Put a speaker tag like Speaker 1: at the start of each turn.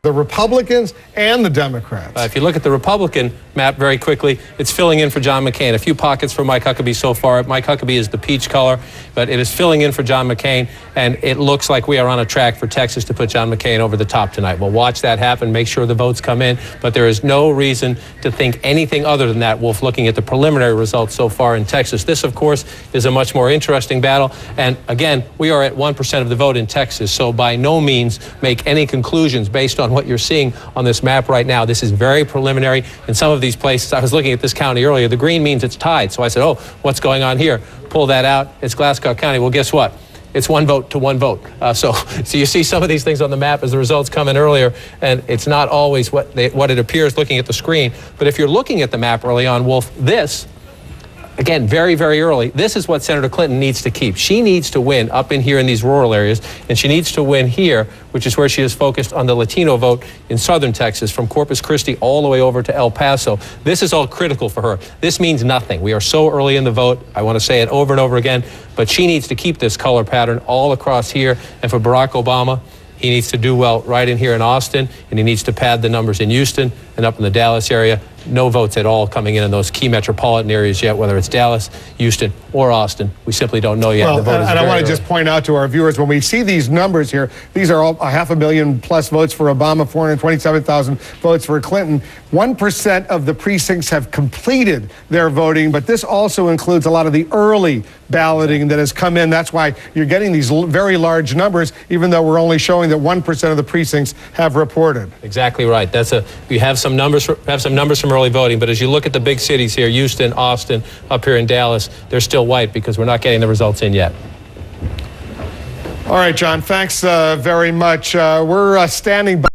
Speaker 1: The Republicans and the Democrats.
Speaker 2: If you look at the Republican map very quickly, it's filling in for John McCain. A few pockets for Mike Huckabee so far. Mike Huckabee is the peach color, but it is filling in for John McCain, and it looks like we are on a track for Texas to put John McCain over the top tonight. We'll watch that happen, make sure the votes come in, but there is no reason to think anything other than that, Wolf, looking at the preliminary results so far in Texas. This, of course, is a much more interesting battle, and again, we are at 1% of the vote in Texas, so by no means make any conclusions based on what you're seeing on this map right now. This is very preliminary. In some of these places, I was looking at this county earlier, the green means it's tied. So I said, oh, what's going on here? Pull that out. It's Glasscock County. Well, guess what? It's 1 vote to 1 vote. So you see some of these things on the map as the results come in earlier, and it's not always what it appears looking at the screen. But if you're looking at the map early on, Wolf, this, again, very, very early, this is what Senator Clinton needs to keep. She needs to win up in here in these rural areas, and she needs to win here, which is where she is focused on the Latino vote in southern Texas, from Corpus Christi all the way over to El Paso. This is all critical for her. This means nothing. We are so early in the vote. I want to say it over and over again, but she needs to keep this color pattern all across here. And for Barack Obama, he needs to do well right in here in Austin, and he needs to pad the numbers in Houston and up in the Dallas area. No votes at all coming in those key metropolitan areas yet, whether it's Dallas, Houston, or Austin. We simply don't know yet.
Speaker 1: Well,
Speaker 2: the vote
Speaker 1: and I want to just point out to our viewers, when we see these numbers here, these are all 500,000 plus votes for Obama, 427,000 votes for Clinton. 1% of the precincts have completed their voting, but this also includes a lot of the early balloting that has come in. That's why you're getting these very large numbers, even though we're only showing that 1% of the precincts have reported.
Speaker 2: Exactly right. We have some numbers from early voting, but as you look at the big cities here, Houston, Austin, up here in Dallas, they're still white because we're not getting the results in yet.
Speaker 1: All right, John, thanks very much. We're standing by.